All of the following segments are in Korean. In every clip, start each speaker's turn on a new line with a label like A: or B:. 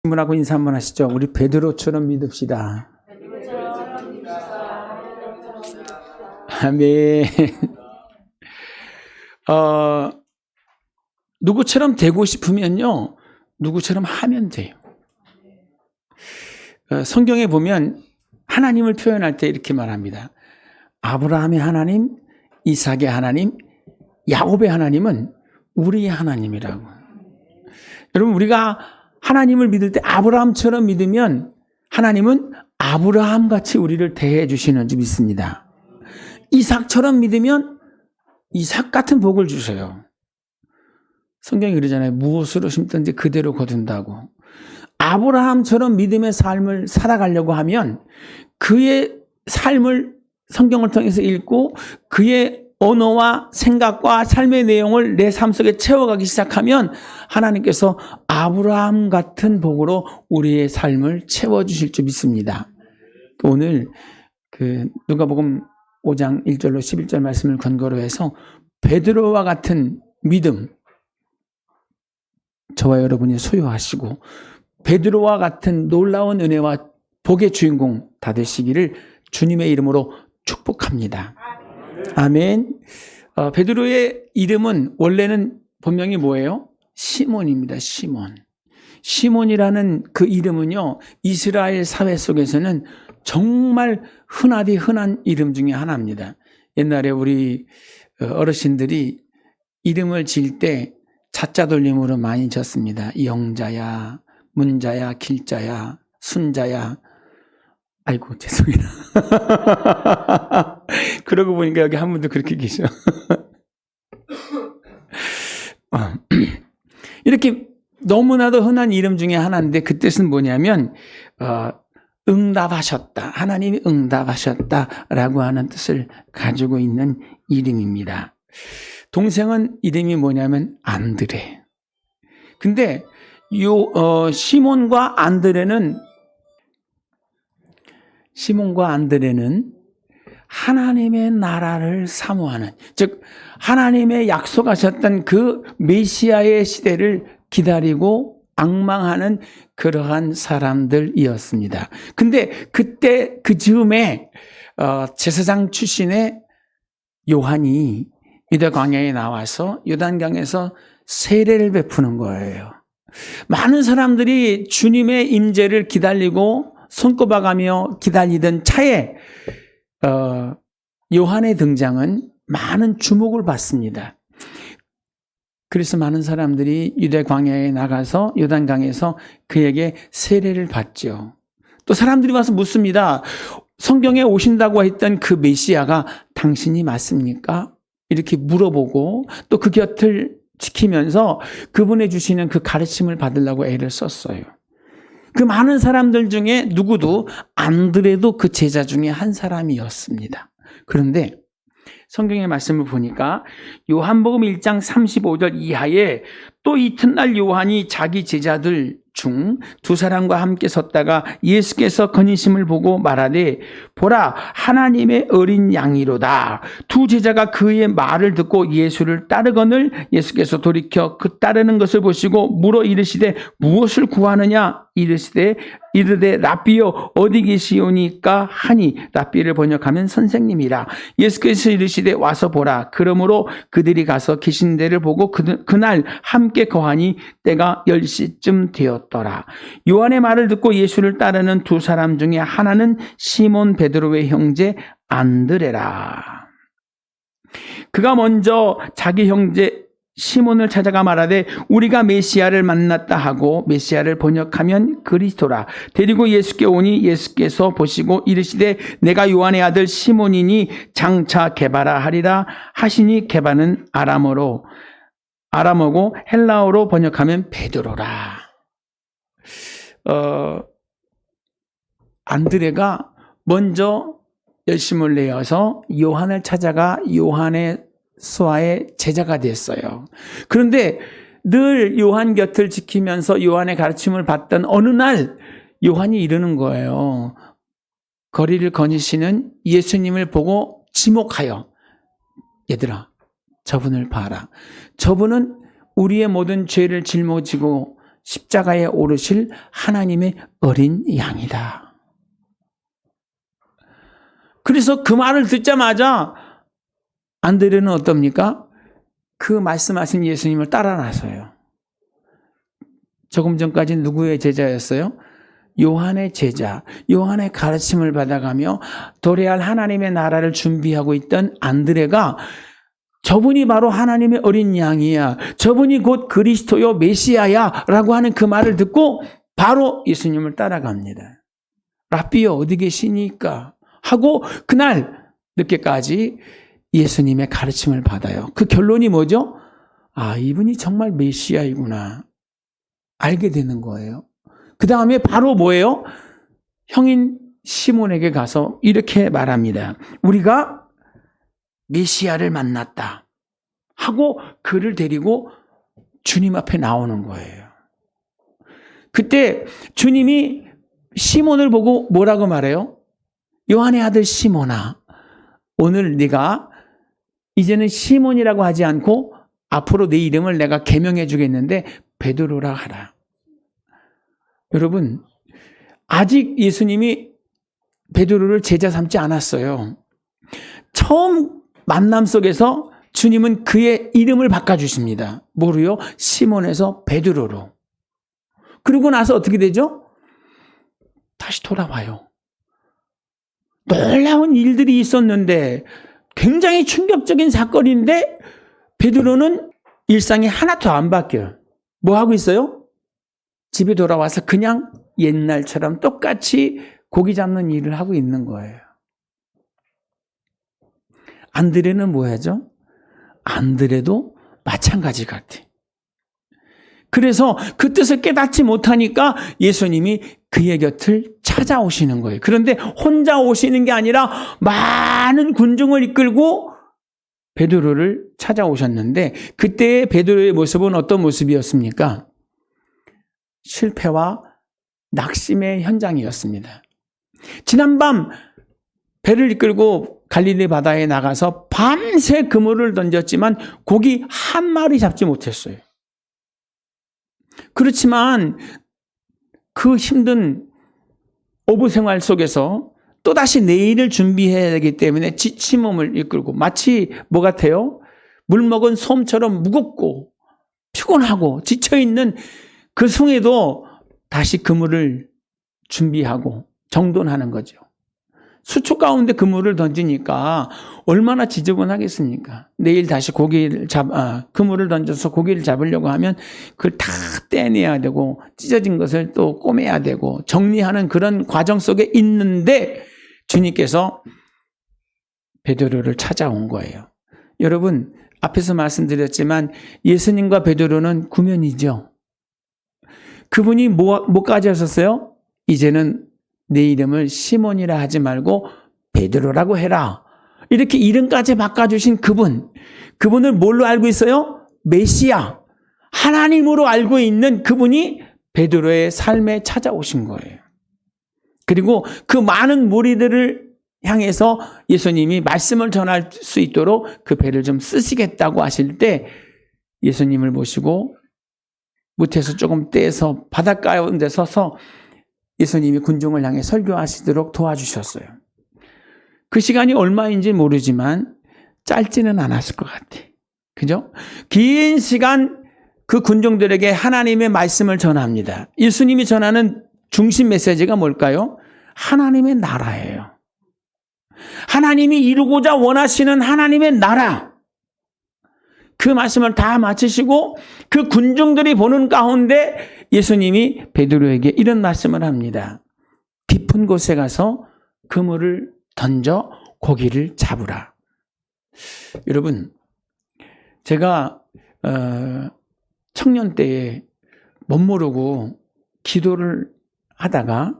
A: 분하고 인사 한번 하시죠. 우리 베드로처럼 믿읍시다. 아멘. 누구처럼 되고 싶으면요, 누구처럼 하면 돼요. 성경에 보면 하나님을 표현할 때 이렇게 말합니다. 아브라함의 하나님, 이삭의 하나님, 야곱의 하나님은 우리의 하나님이라고. 여러분, 우리가 하나님을 믿을 때 아브라함처럼 믿으면 하나님은 아브라함같이 우리를 대해 주시는 줄 믿습니다. 이삭처럼 믿으면 이삭 같은 복을 주셔요. 성경이 그러잖아요. 무엇으로 심든지 그대로 거둔다고. 아브라함처럼 믿음의 삶을 살아가려고 하면 그의 삶을 성경을 통해서 읽고 그의 언어와 생각과 삶의 내용을 내 삶 속에 채워가기 시작하면 하나님께서 아브라함 같은 복으로 우리의 삶을 채워주실 줄 믿습니다. 오늘 누가복음 5장 1절로 11절 말씀을 근거로 해서 베드로와 같은 믿음 저와 여러분이 소유하시고 베드로와 같은 놀라운 은혜와 복의 주인공 다 되시기를 주님의 이름으로 축복합니다. 아멘. 베드로의 이름은 원래는 본명이 뭐예요? 시몬입니다. 시몬. 시몬이라는 그 이름은요, 이스라엘 사회 속에서는 정말 흔하디 흔한 이름 중에 하나입니다. 옛날에 우리 어르신들이 이름을 지을 때 자자 돌림으로 많이 졌습니다. 영자야, 문자야, 길자야, 순자야. 아이고, 죄송해요. 그러고 보니까 여기 한 분도 그렇게 계셔. 이렇게 너무나도 흔한 이름 중에 하나인데 그 뜻은 뭐냐면 응답하셨다. 하나님이 응답하셨다라고 하는 뜻을 가지고 있는 이름입니다. 동생은 이름이 뭐냐면 안드레. 근데 시몬과 안드레는 하나님의 나라를 사모하는, 즉 하나님의 약속하셨던 그 메시아의 시대를 기다리고 앙망하는 그러한 사람들이었습니다. 근데 그때 그 즈음에 제사장 출신의 요한이 유대 광야에 나와서 요단강에서 세례를 베푸는 거예요. 많은 사람들이 주님의 임재를 기다리고 손꼽아가며 기다리던 차에 요한의 등장은 많은 주목을 받습니다. 그래서 많은 사람들이 유대 광야에 나가서 요단강에서 그에게 세례를 받죠. 또 사람들이 와서 묻습니다. 성경에 오신다고 했던 그 메시아가 당신이 맞습니까? 이렇게 물어보고 또 그 곁을 지키면서 그분의 주시는 그 가르침을 받으려고 애를 썼어요. 그 많은 사람들 중에 누구도 안드레도 그 제자 중에 한 사람이었습니다. 그런데 성경의 말씀을 보니까 요한복음 1장 35절 이하에 또 이튿날 요한이 자기 제자들 중 두 사람과 함께 섰다가 예수께서 거니심을 보고 말하되 보라 하나님의 어린 양이로다. 두 제자가 그의 말을 듣고 예수를 따르거늘 예수께서 돌이켜 그 따르는 것을 보시고 물어 이르시되 무엇을 구하느냐 이르되 랍비여 어디 계시오니까 하니 랍비를 번역하면 선생님이라. 예수께서 이르시되 와서 보라. 그러므로 그들이 가서 계신 데를 보고 그날 함께 거하니 때가 10시쯤 되었더라. 요한의 말을 듣고 예수를 따르는 두 사람 중에 하나는 시몬 베드로의 형제 안드레라. 그가 먼저 자기 형제 시몬을 찾아가 말하되 우리가 메시아를 만났다 하고, 메시아를 번역하면 그리스도라. 데리고 예수께 오니 예수께서 보시고 이르시되 내가 요한의 아들 시몬이니 장차 게바라 하리라 하시니 게바는 아람어고 헬라어로 번역하면 베드로라. 안드레가 먼저 열심을 내어서 요한을 찾아가 요한의 수하의 제자가 됐어요. 그런데 늘 요한 곁을 지키면서 요한의 가르침을 받던 어느 날 요한이 이러는 거예요. 거리를 거니시는 예수님을 보고 지목하여 얘들아 저분을 봐라. 저분은 우리의 모든 죄를 짊어지고 십자가에 오르실 하나님의 어린 양이다. 그래서 그 말을 듣자마자 안드레는 어떻습니까? 그 말씀하신 예수님을 따라 나서요. 조금 전까지는 누구의 제자였어요? 요한의 제자, 요한의 가르침을 받아가며 도래할 하나님의 나라를 준비하고 있던 안드레가 저분이 바로 하나님의 어린 양이야, 저분이 곧 그리스도요 메시아야 라고 하는 그 말을 듣고 바로 예수님을 따라갑니다. 라삐요 어디 계시니까 하고 그날 늦게까지 예수님의 가르침을 받아요. 그 결론이 뭐죠? 아, 이분이 정말 메시아이구나 알게 되는 거예요. 그 다음에 바로 뭐예요? 형인 시몬에게 가서 이렇게 말합니다. 우리가 메시아를 만났다 하고 그를 데리고 주님 앞에 나오는 거예요. 그때 주님이 시몬을 보고 뭐라고 말해요? 요한의 아들 시몬아, 오늘 네가 이제는 시몬이라고 하지 않고 앞으로 내 이름을 내가 계명해 주겠는데 베드로라 하라. 여러분, 아직 예수님이 베드로를 제자 삼지 않았어요. 처음 만남 속에서 주님은 그의 이름을 바꿔주십니다. 뭐로요? 시몬에서 베드로로. 그러고 나서 어떻게 되죠? 다시 돌아와요. 놀라운 일들이 있었는데 굉장히 충격적인 사건인데 베드로는 일상이 하나도 안 바뀌어요. 뭐 하고 있어요? 집에 돌아와서 그냥 옛날처럼 똑같이 고기 잡는 일을 하고 있는 거예요. 안드레는 뭐 하죠? 안드레도 마찬가지 같아. 그래서 그 뜻을 깨닫지 못하니까 예수님이 그의 곁을 찾아오시는 거예요. 그런데 혼자 오시는 게 아니라 많은 군중을 이끌고 베드로를 찾아오셨는데 그때의 베드로의 모습은 어떤 모습이었습니까? 실패와 낙심의 현장이었습니다. 지난밤 배를 이끌고 갈릴리 바다에 나가서 밤새 그물을 던졌지만 고기 한 마리 잡지 못했어요. 그렇지만 그 힘든 오브 생활 속에서 또다시 내일을 준비해야 되기 때문에 지친 몸을 이끌고 마치 뭐 같아요? 물 먹은 솜처럼 무겁고 피곤하고 지쳐있는 그 숭에도 다시 그물을 준비하고 정돈하는 거죠. 수초 가운데 그물을 던지니까 얼마나 지저분하겠습니까? 내일 다시 그물을 던져서 고기를 잡으려고 하면 그걸 다 떼내야 되고 찢어진 것을 또 꼬매야 되고 정리하는 그런 과정 속에 있는데 주님께서 베드로를 찾아온 거예요. 여러분, 앞에서 말씀드렸지만 예수님과 베드로는 구면이죠. 그분이 뭐까지 하셨어요? 이제는 내 이름을 시몬이라 하지 말고 베드로라고 해라. 이렇게 이름까지 바꿔주신 그분을 뭘로 알고 있어요? 메시아, 하나님으로 알고 있는 그분이 베드로의 삶에 찾아오신 거예요. 그리고 그 많은 무리들을 향해서 예수님이 말씀을 전할 수 있도록 그 배를 좀 쓰시겠다고 하실 때 예수님을 모시고 무태에서 조금 떼서 바닷가 가운데 서서 예수님이 군중을 향해 설교하시도록 도와주셨어요. 그 시간이 얼마인지 모르지만 짧지는 않았을 것 같아. 그죠? 긴 시간 그 군중들에게 하나님의 말씀을 전합니다. 예수님이 전하는 중심 메시지가 뭘까요? 하나님의 나라예요. 하나님이 이루고자 원하시는 하나님의 나라. 그 말씀을 다 마치시고 그 군중들이 보는 가운데 예수님이 베드로에게 이런 말씀을 합니다. 깊은 곳에 가서 그물을 던져 고기를 잡으라. 여러분, 제가 청년 때에 멋모르고 기도를 하다가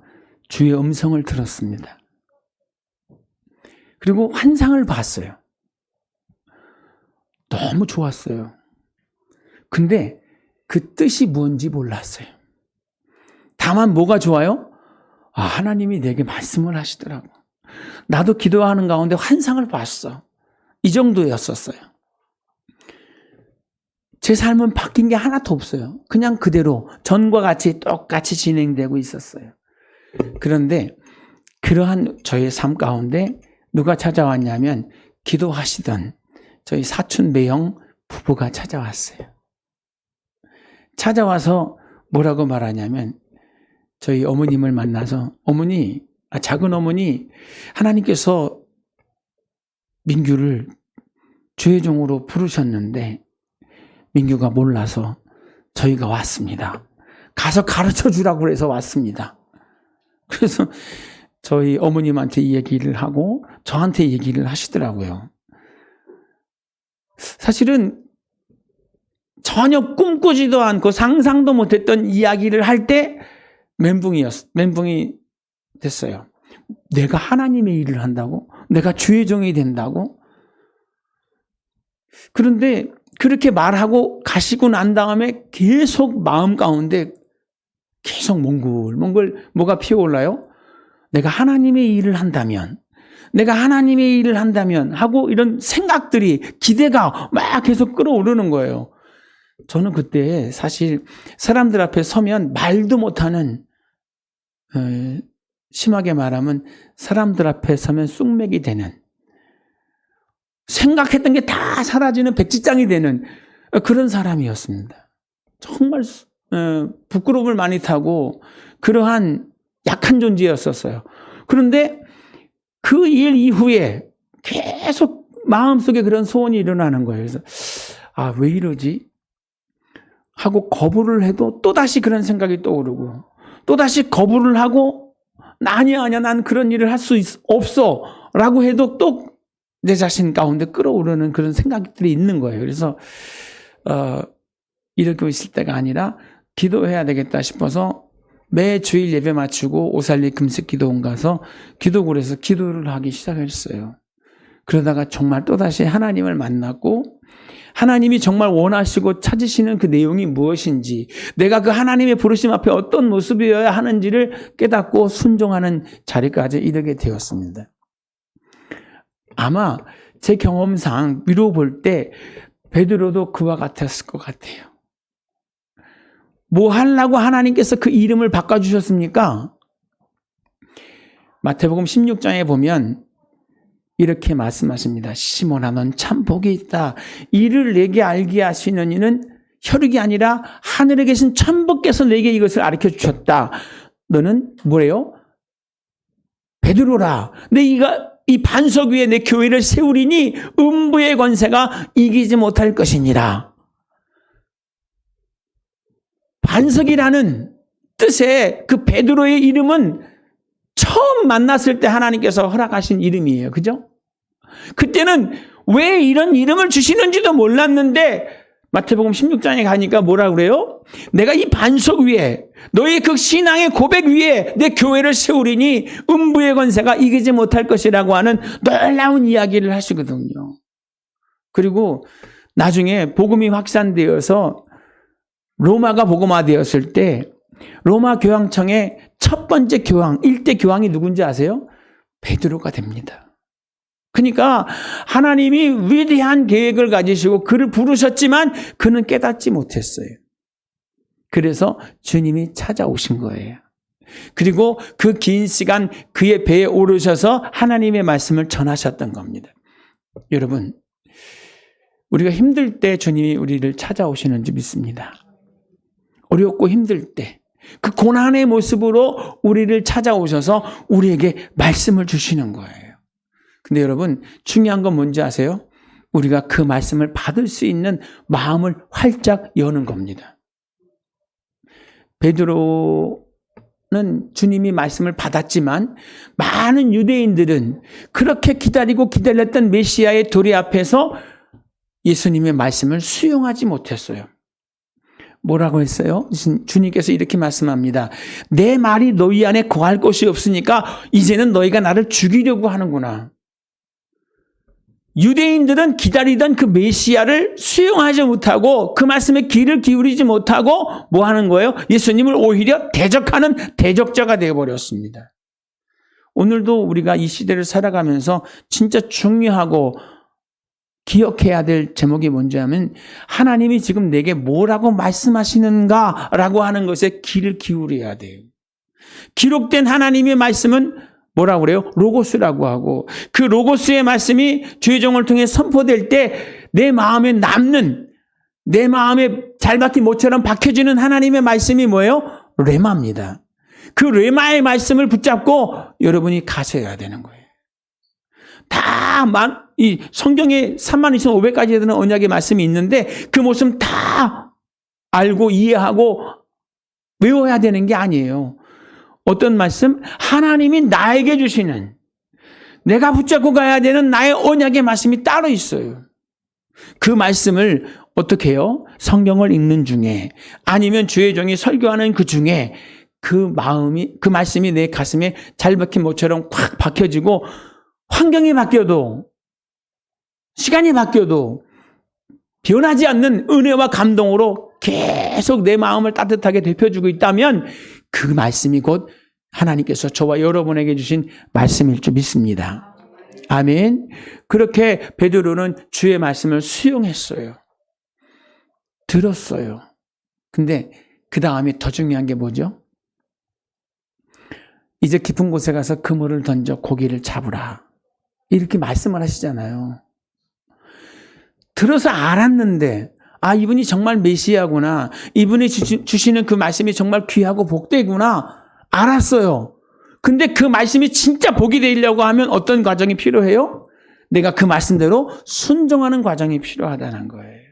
A: 주의 음성을 들었습니다. 그리고 환상을 봤어요. 너무 좋았어요. 근데 그 뜻이 뭔지 몰랐어요. 다만 뭐가 좋아요? 아, 하나님이 내게 말씀을 하시더라고. 나도 기도하는 가운데 환상을 봤어. 이 정도였었어요. 제 삶은 바뀐 게 하나도 없어요. 그냥 그대로 전과 같이 똑같이 진행되고 있었어요. 그런데 그러한 저의 삶 가운데 누가 찾아왔냐면 기도하시던 저희 사촌 매형 부부가 찾아왔어요. 찾아와서 뭐라고 말하냐면 저희 어머님을 만나서 작은 어머니, 하나님께서 민규를 주의 종으로 부르셨는데 민규가 몰라서 저희가 왔습니다. 가서 가르쳐 주라고 해서 왔습니다. 그래서 저희 어머님한테 이 얘기를 하고 저한테 얘기를 하시더라고요. 사실은 전혀 꿈꾸지도 않고 상상도 못했던 이야기를 할 때 멘붕이 됐어요. 내가 하나님의 일을 한다고? 내가 주의 종이 된다고? 그런데 그렇게 말하고 가시고 난 다음에 계속 마음 가운데 계속 몽글몽글 뭐가 피어올라요? 내가 하나님의 일을 한다면 하고 이런 생각들이, 기대가 막 계속 끌어오르는 거예요. 저는 그때 사실 사람들 앞에 서면 말도 못하는, 심하게 말하면 사람들 앞에 서면 쑥맥이 되는, 생각했던 게 다 사라지는 백지장이 되는 그런 사람이었습니다. 정말 부끄러움을 많이 타고 그러한 약한 존재였었어요. 그런데 그 일 이후에 계속 마음속에 그런 소원이 일어나는 거예요. 그래서 왜 이러지? 하고 거부를 해도 또다시 그런 생각이 떠오르고, 또다시 거부를 하고 아니야 난 그런 일을 할 수 없어 라고 해도 또 내 자신 가운데 끌어오르는 그런 생각들이 있는 거예요. 그래서 이러고 있을 때가 아니라 기도해야 되겠다 싶어서 매 주일 예배 마치고 오살리 금식 기도원 가서 기도굴에서 기도를 하기 시작했어요. 그러다가 정말 또다시 하나님을 만났고, 하나님이 정말 원하시고 찾으시는 그 내용이 무엇인지, 내가 그 하나님의 부르심 앞에 어떤 모습이어야 하는지를 깨닫고 순종하는 자리까지 이르게 되었습니다. 아마 제 경험상 위로 볼 때 베드로도 그와 같았을 것 같아요. 뭐 하려고 하나님께서 그 이름을 바꿔주셨습니까? 마태복음 16장에 보면 이렇게 말씀하십니다. 시몬아, 넌 참 복이 있다. 이를 내게 알게 하시는 이는 혈육이 아니라 하늘에 계신 천부께서 내게 이것을 가르쳐 주셨다. 너는 뭐래요? 베드로라. 내가 이 반석 위에 내 교회를 세우리니 음부의 권세가 이기지 못할 것이니라. 반석이라는 뜻의 그 베드로의 이름은 처음 만났을 때 하나님께서 허락하신 이름이에요. 그죠? 그때는 왜 이런 이름을 주시는지도 몰랐는데 마태복음 16장에 가니까 뭐라 그래요? 내가 이 반석 위에, 너의 그 신앙의 고백 위에 내 교회를 세우리니 음부의 권세가 이기지 못할 것이라고 하는 놀라운 이야기를 하시거든요. 그리고 나중에 복음이 확산되어서 로마가 복음화되었을 때 로마 교황청의 첫 번째 교황, 1대 교황이 누군지 아세요? 베드로가 됩니다. 그러니까 하나님이 위대한 계획을 가지시고 그를 부르셨지만 그는 깨닫지 못했어요. 그래서 주님이 찾아오신 거예요. 그리고 그 긴 시간 그의 배에 오르셔서 하나님의 말씀을 전하셨던 겁니다. 여러분, 우리가 힘들 때 주님이 우리를 찾아오시는 줄 믿습니다. 어렵고 힘들 때 그 고난의 모습으로 우리를 찾아오셔서 우리에게 말씀을 주시는 거예요. 근데 여러분, 중요한 건 뭔지 아세요? 우리가 그 말씀을 받을 수 있는 마음을 활짝 여는 겁니다. 베드로는 주님이 말씀을 받았지만 많은 유대인들은 그렇게 기다리고 기다렸던 메시아의 도래 앞에서 예수님의 말씀을 수용하지 못했어요. 뭐라고 했어요? 주님께서 이렇게 말씀합니다. 내 말이 너희 안에 거할 곳이 없으니까 이제는 너희가 나를 죽이려고 하는구나. 유대인들은 기다리던 그 메시아를 수용하지 못하고 그 말씀에 귀를 기울이지 못하고 뭐 하는 거예요? 예수님을 오히려 대적하는 대적자가 되어버렸습니다. 오늘도 우리가 이 시대를 살아가면서 진짜 중요하고 기억해야 될 제목이 뭔지 하면 하나님이 지금 내게 뭐라고 말씀하시는가라고 하는 것에 귀를 기울여야 돼요. 기록된 하나님의 말씀은 뭐라고 그래요? 로고스라고 하고 그 로고스의 말씀이 주의 종을 통해 선포될 때 내 마음에 남는 내 마음에 잘 박힌 못처럼 박혀지는 하나님의 말씀이 뭐예요? 레마입니다. 그 레마의 말씀을 붙잡고 여러분이 가셔야 되는 거예요. 이 성경에 32,500가지에 되는 언약의 말씀이 있는데 그 모습 다 알고 이해하고 외워야 되는 게 아니에요. 어떤 말씀? 하나님이 나에게 주시는 내가 붙잡고 가야 되는 나의 언약의 말씀이 따로 있어요. 그 말씀을 어떻게 해요? 성경을 읽는 중에 아니면 주의 종이 설교하는 그 중에 그 말씀이 내 가슴에 잘 박힌 못처럼 콱 박혀지고 환경이 바뀌어도 시간이 바뀌어도 변하지 않는 은혜와 감동으로 계속 내 마음을 따뜻하게 데펴주고 있다면 그 말씀이 곧 하나님께서 저와 여러분에게 주신 말씀일 줄 믿습니다. 아멘. 그렇게 베드로는 주의 말씀을 수용했어요. 들었어요. 근데 그 다음에 더 중요한 게 뭐죠? 이제 깊은 곳에 가서 그물을 던져 고기를 잡으라. 이렇게 말씀을 하시잖아요. 들어서 알았는데 이분이 정말 메시아구나. 이분이 주시는 그 말씀이 정말 귀하고 복되구나. 알았어요. 근데 그 말씀이 진짜 복이 되려고 하면 어떤 과정이 필요해요? 내가 그 말씀대로 순종하는 과정이 필요하다는 거예요.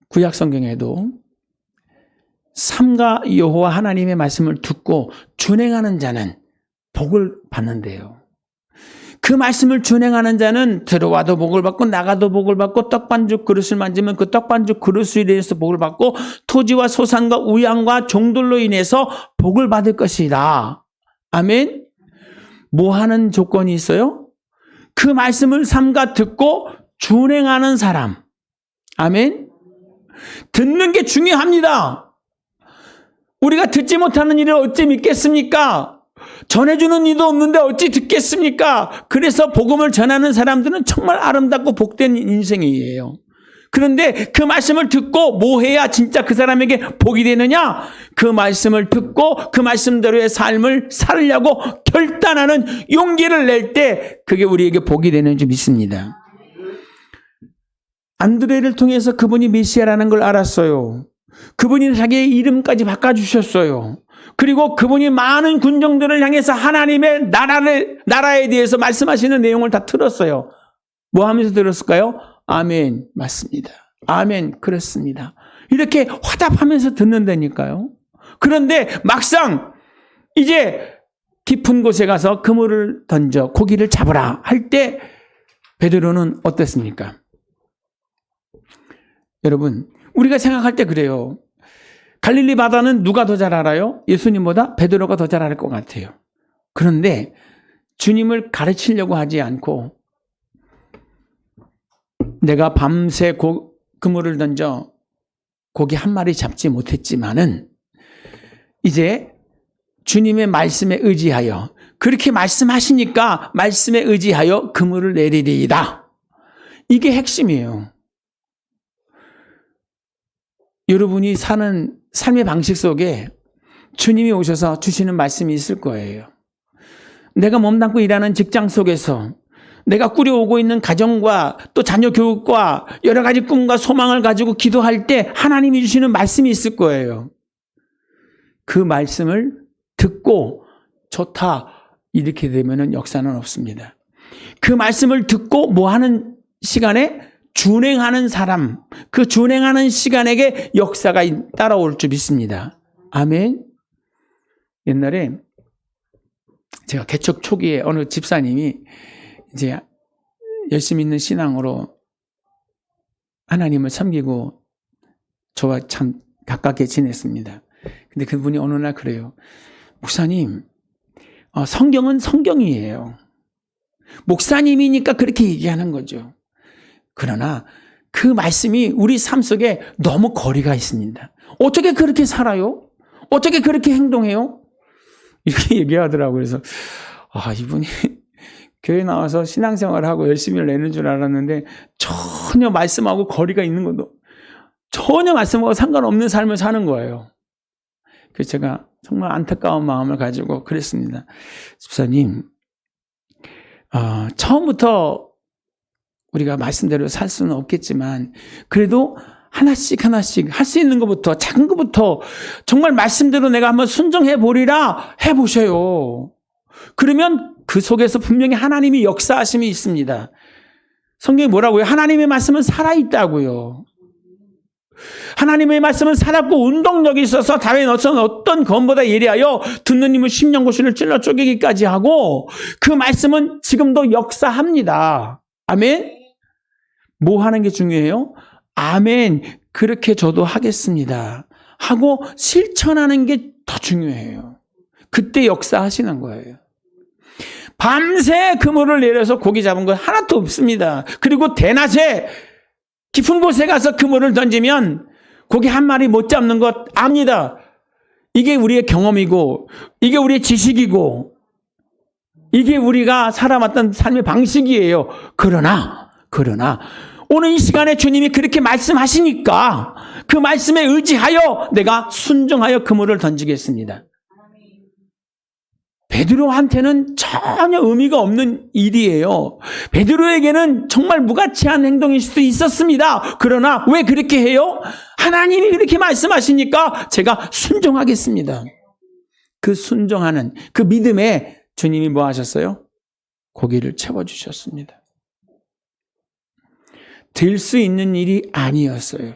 A: 구약 성경에도 삼가 여호와 하나님의 말씀을 듣고 준행하는 자는 복을 받는데요. 그 말씀을 준행하는 자는 들어와도 복을 받고 나가도 복을 받고 떡반죽 그릇을 만지면 그 떡반죽 그릇에 인해서 복을 받고 토지와 소산과 우양과 종들로 인해서 복을 받을 것이다. 아멘. 뭐 하는 조건이 있어요? 그 말씀을 삼가 듣고 준행하는 사람. 아멘. 듣는 게 중요합니다. 우리가 듣지 못하는 일을 어찌 믿겠습니까? 전해주는 이도 없는데 어찌 듣겠습니까? 그래서 복음을 전하는 사람들은 정말 아름답고 복된 인생이에요. 그런데 그 말씀을 듣고 뭐 해야 진짜 그 사람에게 복이 되느냐? 그 말씀을 듣고 그 말씀대로의 삶을 살려고 결단하는 용기를 낼 때 그게 우리에게 복이 되는 줄 믿습니다. 안드레를 통해서 그분이 메시아라는 걸 알았어요. 그분이 자기의 이름까지 바꿔주셨어요. 그리고 그분이 많은 군정들을 향해서 하나님의 나라에 대해서 말씀하시는 내용을 다 들었어요. 뭐 하면서 들었을까요? 아멘, 맞습니다. 아멘, 그렇습니다. 이렇게 화답하면서 듣는다니까요. 그런데 막상 이제 깊은 곳에 가서 그물을 던져 고기를 잡으라 할 때 베드로는 어땠습니까? 여러분, 우리가 생각할 때 그래요. 갈릴리 바다는 누가 더 잘 알아요? 예수님보다 베드로가 더 잘 알 것 같아요. 그런데 주님을 가르치려고 하지 않고 내가 밤새 그물을 던져 고기 한 마리 잡지 못했지만은 이제 주님의 말씀에 의지하여 그렇게 말씀하시니까 말씀에 의지하여 그물을 내리리이다. 이게 핵심이에요. 여러분이 사는 삶의 방식 속에 주님이 오셔서 주시는 말씀이 있을 거예요. 내가 몸담고 일하는 직장 속에서 내가 꾸려오고 있는 가정과 또 자녀 교육과 여러 가지 꿈과 소망을 가지고 기도할 때 하나님이 주시는 말씀이 있을 거예요. 그 말씀을 듣고 좋다 이렇게 되면 역사는 없습니다. 그 말씀을 듣고 뭐 하는 시간에 준행하는 사람, 그 준행하는 시간에게 역사가 따라올 줄 믿습니다. 아멘. 옛날에 제가 개척 초기에 어느 집사님이 이제 열심히 있는 신앙으로 하나님을 섬기고 저와 참 가깝게 지냈습니다. 근데 그분이 어느 날 그래요. 목사님, 성경은 성경이에요. 목사님이니까 그렇게 얘기하는 거죠. 그러나 그 말씀이 우리 삶 속에 너무 거리가 있습니다. 어떻게 그렇게 살아요? 어떻게 그렇게 행동해요? 이렇게 얘기하더라고요. 그래서 이분이 교회 나와서 신앙생활을 하고 열심히 내는 줄 알았는데 전혀 말씀하고 거리가 있는 것도 전혀 말씀하고 상관없는 삶을 사는 거예요. 그래서 제가 정말 안타까운 마음을 가지고 그랬습니다. 집사님, 처음부터 우리가 말씀대로 살 수는 없겠지만 그래도 하나씩 할 수 있는 것부터, 작은 것부터 정말 말씀대로 내가 한번 순종해 보리라 해보셔요. 그러면 그 속에서 분명히 하나님이 역사하심이 있습니다. 성경이 뭐라고요? 하나님의 말씀은 살아있다고요. 하나님의 말씀은 살았고 운동력이 있어서 다윗 어떤 검보다 예리하여 듣는 이의 심령구실을 찔러 쪼개기까지 하고 그 말씀은 지금도 역사합니다. 아멘? 뭐 하는 게 중요해요? 아멘. 그렇게 저도 하겠습니다. 하고 실천하는 게 더 중요해요. 그때 역사하시는 거예요. 밤새 그물을 내려서 고기 잡은 건 하나도 없습니다. 그리고 대낮에 깊은 곳에 가서 그물을 던지면 고기 한 마리 못 잡는 것 압니다. 이게 우리의 경험이고 이게 우리의 지식이고 이게 우리가 살아왔던 삶의 방식이에요. 그러나 오늘 이 시간에 주님이 그렇게 말씀하시니까 그 말씀에 의지하여 내가 순종하여 그물을 던지겠습니다. 베드로한테는 전혀 의미가 없는 일이에요. 베드로에게는 정말 무가치한 행동일 수도 있었습니다. 그러나 왜 그렇게 해요? 하나님이 그렇게 말씀하시니까 제가 순종하겠습니다. 그 순종하는 그 믿음에 주님이 뭐 하셨어요? 고기를 채워주셨습니다. 될 수 있는 일이 아니었어요.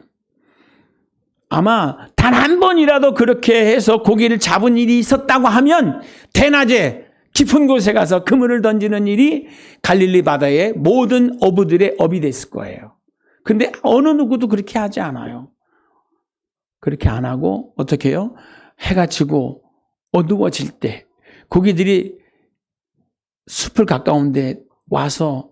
A: 아마 단 한 번이라도 그렇게 해서 고기를 잡은 일이 있었다고 하면 대낮에 깊은 곳에 가서 그물을 던지는 일이 갈릴리 바다의 모든 어부들의 업이 됐을 거예요. 근데 어느 누구도 그렇게 하지 않아요. 그렇게 안 하고 어떻게 해요? 해가 지고 어두워질 때 고기들이 숲을 가까운데 와서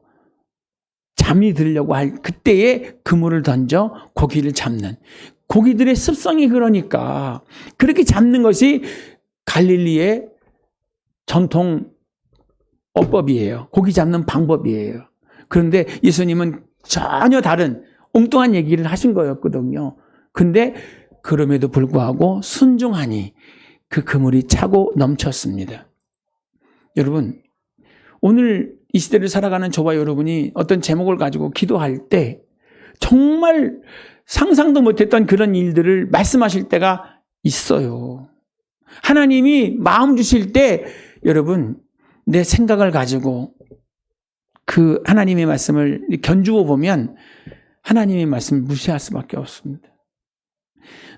A: 잠이 들려고 할 그때에 그물을 던져 고기를 잡는, 고기들의 습성이 그러니까 그렇게 잡는 것이 갈릴리의 전통 어법이에요. 고기 잡는 방법이에요. 그런데 예수님은 전혀 다른 엉뚱한 얘기를 하신 거였거든요. 근데 그럼에도 불구하고 순종하니 그 그물이 차고 넘쳤습니다. 여러분, 오늘 이 시대를 살아가는 저와 여러분이 어떤 제목을 가지고 기도할 때 정말 상상도 못했던 그런 일들을 말씀하실 때가 있어요. 하나님이 마음 주실 때 여러분 내 생각을 가지고 그 하나님의 말씀을 견주어 보면 하나님의 말씀을 무시할 수밖에 없습니다.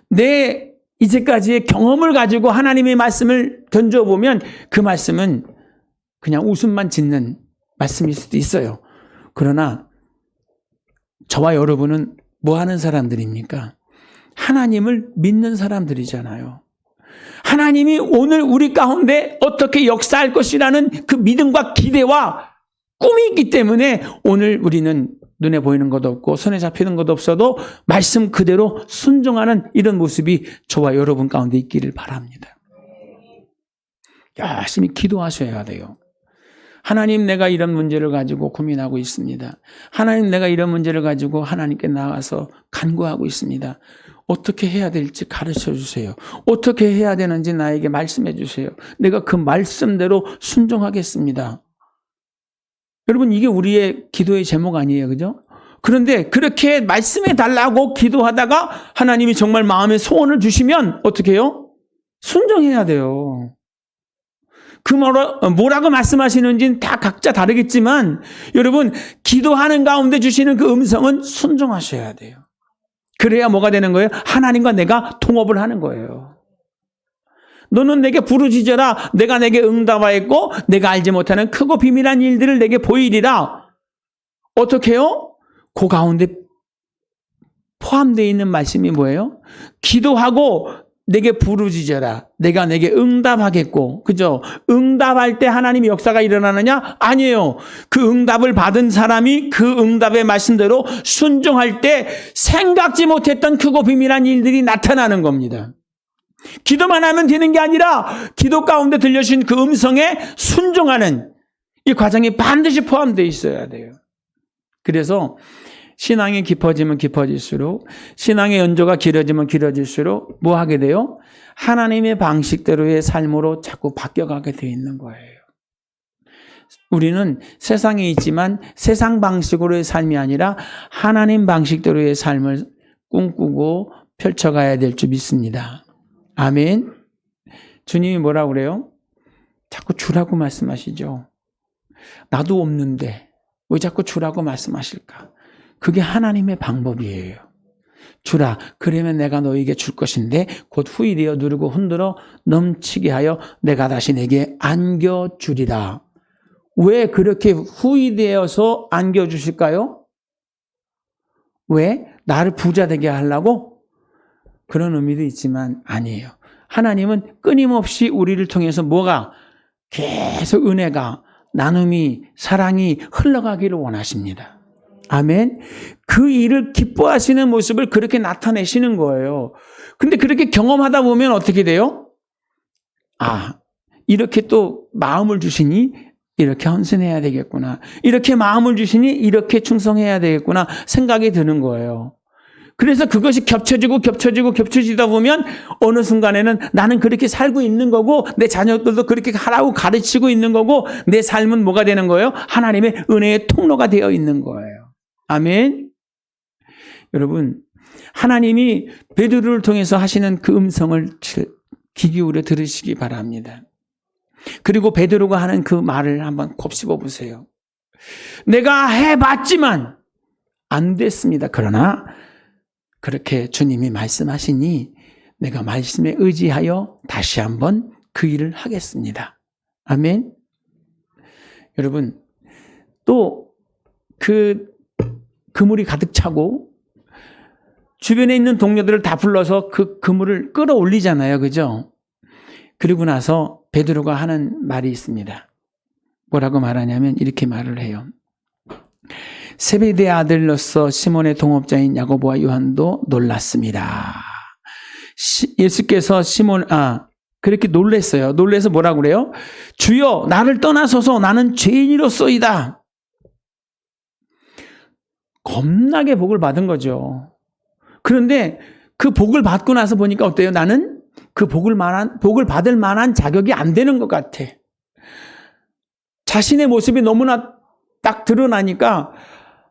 A: 내 이제까지의 경험을 가지고 하나님의 말씀을 견주어 보면 그 말씀은 그냥 웃음만 짓는 말씀일 수도 있어요. 그러나 저와 여러분은 뭐 하는 사람들입니까? 하나님을 믿는 사람들이잖아요. 하나님이 오늘 우리 가운데 어떻게 역사할 것이라는 그 믿음과 기대와 꿈이 있기 때문에 오늘 우리는 눈에 보이는 것도 없고 손에 잡히는 것도 없어도 말씀 그대로 순종하는 이런 모습이 저와 여러분 가운데 있기를 바랍니다. 열심히 기도하셔야 돼요. 하나님, 내가 이런 문제를 가지고 고민하고 있습니다. 하나님, 내가 이런 문제를 가지고 하나님께 나가서 간구하고 있습니다. 어떻게 해야 될지 가르쳐 주세요. 어떻게 해야 되는지 나에게 말씀해 주세요. 내가 그 말씀대로 순종하겠습니다. 여러분, 이게 우리의 기도의 제목 아니에요, 그죠? 그런데 그렇게 말씀해 달라고 기도하다가 하나님이 정말 마음의 소원을 주시면 어떻게 해요? 순종해야 돼요. 그 뭐라고 말씀하시는지는 다 각자 다르겠지만 여러분, 기도하는 가운데 주시는 그 음성은 순종하셔야 돼요. 그래야 뭐가 되는 거예요? 하나님과 내가 통합을 하는 거예요. 너는 내게 부르짖어라. 내가 내게 응답하였고 내가 알지 못하는 크고 비밀한 일들을 내게 보이리라. 어떻게 해요? 그 가운데 포함되어 있는 말씀이 뭐예요? 기도하고 내게 부르짖어라. 내가 내게 응답하겠고. 그죠? 응답할 때 하나님의 역사가 일어나느냐? 아니에요. 그 응답을 받은 사람이 그 응답의 말씀대로 순종할 때 생각지 못했던 크고 비밀한 일들이 나타나는 겁니다. 기도만 하면 되는 게 아니라 기도 가운데 들려주신 그 음성에 순종하는 이 과정이 반드시 포함되어 있어야 돼요. 그래서 신앙이 깊어지면 깊어질수록, 신앙의 연조가 길어지면 길어질수록 뭐 하게 돼요? 하나님의 방식대로의 삶으로 자꾸 바뀌어가게 되어 있는 거예요. 우리는 세상에 있지만 세상 방식으로의 삶이 아니라 하나님 방식대로의 삶을 꿈꾸고 펼쳐가야 될 줄 믿습니다. 아멘. 주님이 뭐라고 그래요? 자꾸 주라고 말씀하시죠. 나도 없는데 왜 자꾸 주라고 말씀하실까? 그게 하나님의 방법이에요. 주라. 그러면 내가 너에게 줄 것인데 곧 후일이여 누르고 흔들어 넘치게 하여 내가 다시 내게 안겨주리라. 왜 그렇게 후일되어서 안겨주실까요? 왜? 나를 부자 되게 하려고? 그런 의미도 있지만 아니에요. 하나님은 끊임없이 우리를 통해서 뭐가 계속 은혜가, 나눔이, 사랑이 흘러가기를 원하십니다. 아멘. 그 일을 기뻐하시는 모습을 그렇게 나타내시는 거예요. 근데 그렇게 경험하다 보면 어떻게 돼요? 아, 이렇게 또 마음을 주시니 이렇게 헌신해야 되겠구나. 이렇게 마음을 주시니 이렇게 충성해야 되겠구나 생각이 드는 거예요. 그래서 그것이 겹쳐지다 보면 어느 순간에는 나는 그렇게 살고 있는 거고 내 자녀들도 그렇게 하라고 가르치고 있는 거고 내 삶은 뭐가 되는 거예요? 하나님의 은혜의 통로가 되어 있는 거예요. 아멘. 여러분, 하나님이 베드로를 통해서 하시는 그 음성을 귀 기울여 들으시기 바랍니다. 그리고 베드로가 하는 그 말을 한번 곱씹어 보세요. 내가 해봤지만 안 됐습니다. 그러나 그렇게 주님이 말씀하시니 내가 말씀에 의지하여 다시 한번 그 일을 하겠습니다. 아멘. 여러분, 또 그 그물이 가득 차고 주변에 있는 동료들을 다 불러서 그 그물을 끌어올리잖아요. 그죠? 그리고 나서 베드로가 하는 말이 있습니다. 뭐라고 말하냐면 이렇게 말을 해요. 세베대의 아들로서 시몬의 동업자인 야고보와 요한도 놀랐습니다. 예수께서 그렇게 놀랬어요. 놀래서 뭐라고 그래요? 주여, 나를 떠나소서, 나는 죄인이로소이다. 겁나게 복을 받은 거죠. 그런데 그 복을 받고 나서 보니까 어때요? 나는 그 복을 받을 만한 자격이 안 되는 것 같아. 자신의 모습이 너무나 딱 드러나니까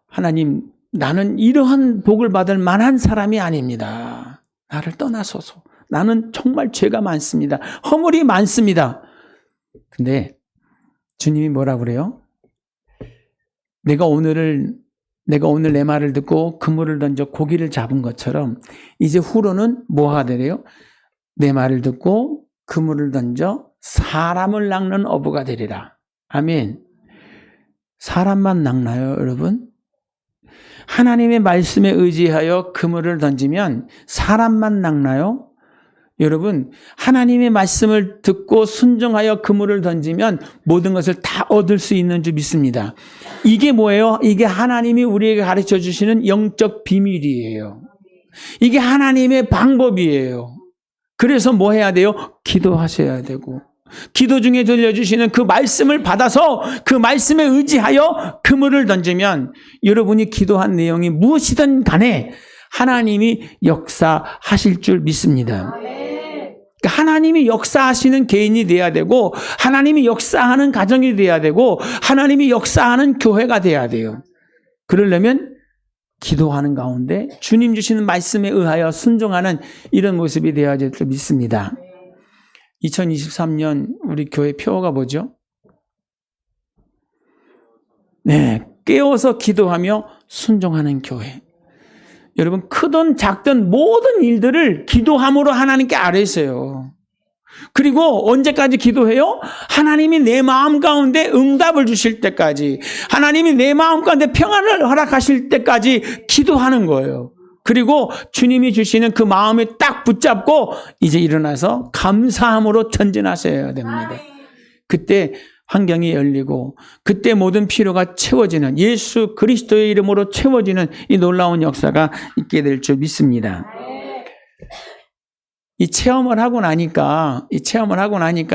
A: 하나님, 나는 이러한 복을 받을 만한 사람이 아닙니다. 나를 떠나소서. 나는 정말 죄가 많습니다. 허물이 많습니다. 근데 주님이 뭐라 그래요? 내가 오늘 내 말을 듣고 그물을 던져 고기를 잡은 것처럼 이제 후로는 뭐가 되래요? 내 말을 듣고 그물을 던져 사람을 낚는 어부가 되리라. 아멘. 사람만 낚나요, 여러분? 하나님의 말씀에 의지하여 그물을 던지면 사람만 낚나요? 여러분, 하나님의 말씀을 듣고 순종하여 그물을 던지면 모든 것을 다 얻을 수 있는 줄 믿습니다. 이게 뭐예요? 이게 하나님이 우리에게 가르쳐 주시는 영적 비밀이에요. 이게 하나님의 방법이에요. 그래서 뭐 해야 돼요? 기도하셔야 되고, 기도 중에 들려주시는 그 말씀을 받아서 그 말씀에 의지하여 그물을 던지면 여러분이 기도한 내용이 무엇이든 간에 하나님이 역사하실 줄 믿습니다. 그러니까 하나님이 역사하시는 개인이 돼야 되고, 하나님이 역사하는 가정이 돼야 되고, 하나님이 역사하는 교회가 돼야 돼요. 그러려면 기도하는 가운데 주님 주시는 말씀에 의하여 순종하는 이런 모습이 되어야 될 줄 믿습니다. 2023년 우리 교회 표어가 뭐죠? 네, 깨어서 기도하며 순종하는 교회. 여러분, 크든 작든 모든 일들을 기도함으로 하나님께 아뢰세요. 그리고 언제까지 기도해요? 하나님이 내 마음 가운데 응답을 주실 때까지, 하나님이 내 마음 가운데 평안을 허락하실 때까지 기도하는 거예요. 그리고 주님이 주시는 그 마음에 딱 붙잡고 이제 일어나서 감사함으로 전진하셔야 됩니다. 그때 환경이 열리고 그때 모든 필요가 채워지는, 예수 그리스도의 이름으로 채워지는 이 놀라운 역사가 있게 될 줄 믿습니다. 이 체험을 하고 나니까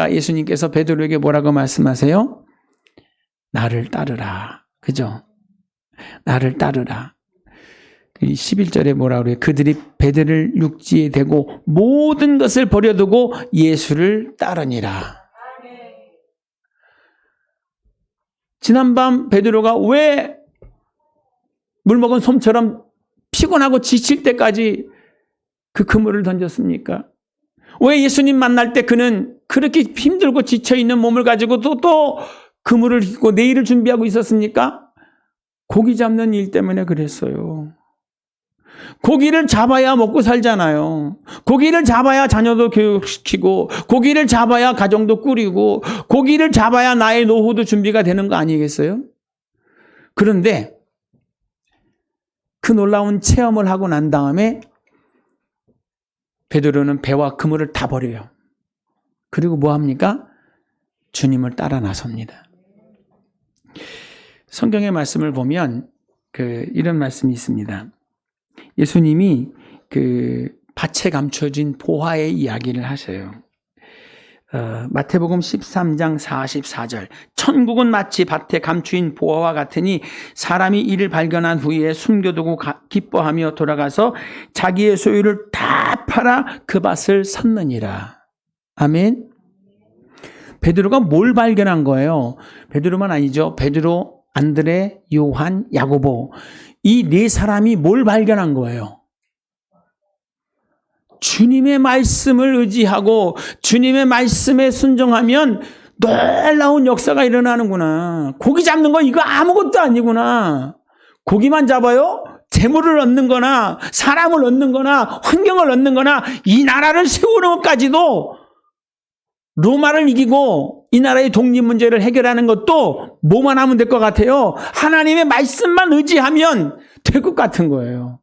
A: 예수님께서 베드로에게 뭐라고 말씀하세요? 나를 따르라. 그죠? 나를 따르라. 11절에 뭐라 그래요? 그들이 배들을 육지에 대고 모든 것을 버려두고 예수를 따르니라. 지난밤 베드로가 왜 물 먹은 솜처럼 피곤하고 지칠 때까지 그 그물을 던졌습니까? 왜 예수님 만날 때 그는 그렇게 힘들고 지쳐있는 몸을 가지고 또 그물을 싣고 내일을 준비하고 있었습니까? 고기 잡는 일 때문에 그랬어요. 고기를 잡아야 먹고 살잖아요. 고기를 잡아야 자녀도 교육시키고, 고기를 잡아야 가정도 꾸리고, 고기를 잡아야 나의 노후도 준비가 되는 거 아니겠어요? 그런데 그 놀라운 체험을 하고 난 다음에 베드로는 배와 그물을 다 버려요. 그리고 뭐 합니까? 주님을 따라 나섭니다. 성경의 말씀을 보면 이런 말씀이 있습니다. 예수님이 밭에 감춰진 보화의 이야기를 하셔요. 마태복음 13장 44절. 천국은 마치 밭에 감추인 보화와 같으니 사람이 이를 발견한 후에 숨겨두고 기뻐하며 돌아가서 자기의 소유를 다 팔아 그 밭을 샀느니라. 아멘. 베드로가 뭘 발견한 거예요? 베드로만 아니죠. 베드로, 안드레, 요한, 야고보. 이 네 사람이 뭘 발견한 거예요? 주님의 말씀을 의지하고 주님의 말씀에 순종하면 놀라운 역사가 일어나는구나. 고기 잡는 거 이거 아무것도 아니구나. 고기만 잡아요? 재물을 얻는 거나 사람을 얻는 거나 환경을 얻는 거나 이 나라를 세우는 것까지도 로마를 이기고 이 나라의 독립 문제를 해결하는 것도 뭐만 하면 될 것 같아요? 하나님의 말씀만 의지하면 될 것 같은 거예요.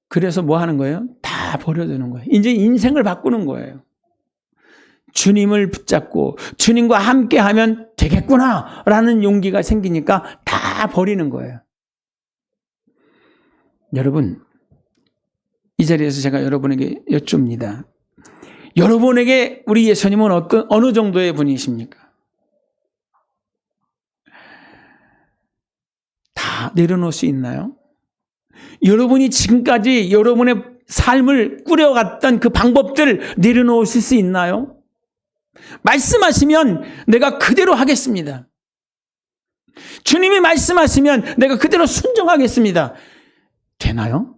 A: 그래서 뭐 하는 거예요? 다 버려두는 거예요. 이제 인생을 바꾸는 거예요. 주님을 붙잡고 주님과 함께 하면 되겠구나 라는 용기가 생기니까 다 버리는 거예요. 여러분, 이 자리에서 제가 여러분에게 여쭙니다. 여러분에게 우리 예수님은 어느 정도의 분이십니까? 다 내려놓을 수 있나요? 여러분이 지금까지 여러분의 삶을 꾸려갔던 그 방법들 내려놓으실 수 있나요? 말씀하시면 내가 그대로 하겠습니다. 주님이 말씀하시면 내가 그대로 순종하겠습니다. 되나요?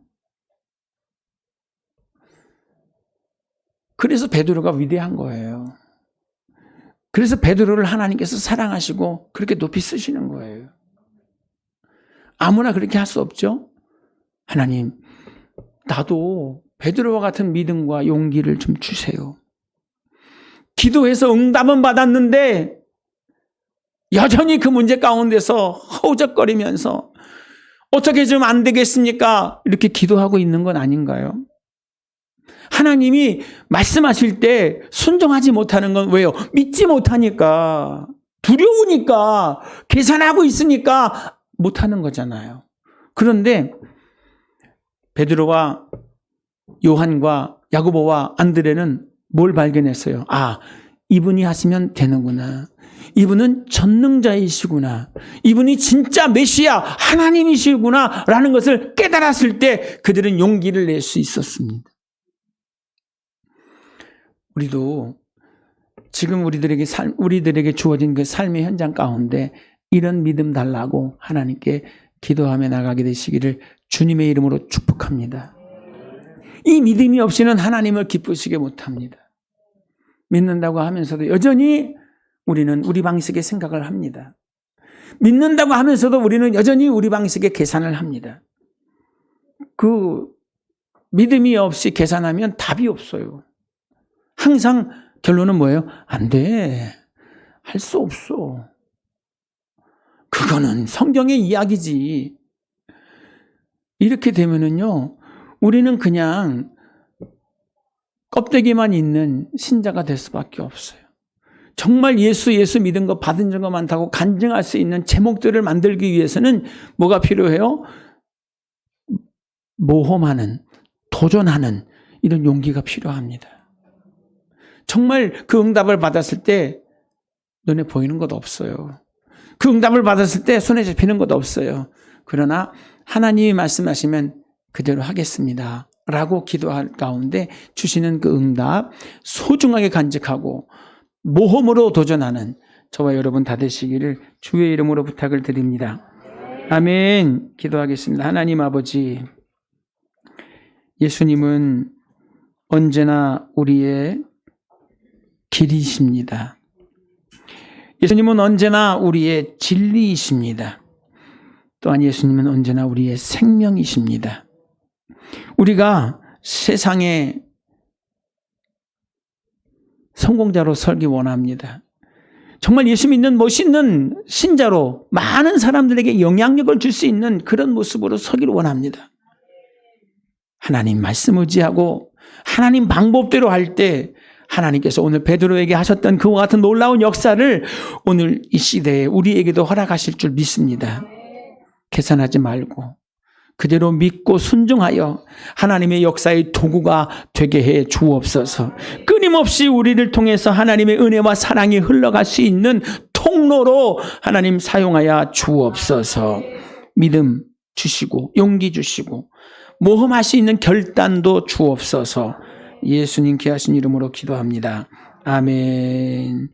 A: 그래서 베드로가 위대한 거예요. 그래서 베드로를 하나님께서 사랑하시고 그렇게 높이 쓰시는 거예요. 아무나 그렇게 할 수 없죠? 하나님, 나도 베드로와 같은 믿음과 용기를 좀 주세요. 기도해서 응답은 받았는데 여전히 그 문제 가운데서 허우적거리면서 어떻게 좀 안 되겠습니까? 이렇게 기도하고 있는 건 아닌가요? 하나님이 말씀하실 때 순종하지 못하는 건 왜요? 믿지 못하니까, 두려우니까, 계산하고 있으니까 못하는 거잖아요. 그런데 베드로와 요한과 야고보와 안드레는 뭘 발견했어요? 아, 이분이 하시면 되는구나. 이분은 전능자이시구나. 이분이 진짜 메시아 하나님이시구나 라는 것을 깨달았을 때 그들은 용기를 낼 수 있었습니다. 우리도 지금 우리들에게 주어진 그 삶의 현장 가운데 이런 믿음 달라고 하나님께 기도하며 나가게 되시기를 주님의 이름으로 축복합니다. 이 믿음이 없이는 하나님을 기쁘시게 못합니다. 믿는다고 하면서도 여전히 우리는 우리 방식의 생각을 합니다. 믿는다고 하면서도 우리는 여전히 우리 방식의 계산을 합니다. 그 믿음이 없이 계산하면 답이 없어요. 항상 결론은 뭐예요? 안 돼. 할 수 없어. 그거는 성경의 이야기지. 이렇게 되면은요, 우리는 그냥 껍데기만 있는 신자가 될 수밖에 없어요. 정말 예수 믿은 거 받은 적 많다고 간증할 수 있는 제목들을 만들기 위해서는 뭐가 필요해요? 모험하는, 도전하는 이런 용기가 필요합니다. 정말 그 응답을 받았을 때 눈에 보이는 것 없어요. 그 응답을 받았을 때 손에 잡히는 것 없어요. 그러나 하나님이 말씀하시면 그대로 하겠습니다 라고 기도할 가운데 주시는 그 응답 소중하게 간직하고 모험으로 도전하는 저와 여러분 다 되시기를 주의 이름으로 부탁을 드립니다. 아멘. 기도하겠습니다. 하나님 아버지, 예수님은 언제나 우리의 길이십니다. 예수님은 언제나 우리의 진리이십니다. 또한 예수님은 언제나 우리의 생명이십니다. 우리가 세상에 성공자로 살기 원합니다. 정말 예수 믿는 멋있는 신자로 많은 사람들에게 영향력을 줄 수 있는 그런 모습으로 서기를 원합니다. 하나님 말씀 의지하고 하나님 방법대로 할 때 하나님께서 오늘 베드로에게 하셨던 그와 같은 놀라운 역사를 오늘 이 시대에 우리에게도 허락하실 줄 믿습니다. 계산하지 말고 그대로 믿고 순종하여 하나님의 역사의 도구가 되게 해 주옵소서. 끊임없이 우리를 통해서 하나님의 은혜와 사랑이 흘러갈 수 있는 통로로 하나님 사용하여 주옵소서. 믿음 주시고 용기 주시고 모험할 수 있는 결단도 주옵소서. 예수님 귀하신 이름으로 기도합니다. 아멘.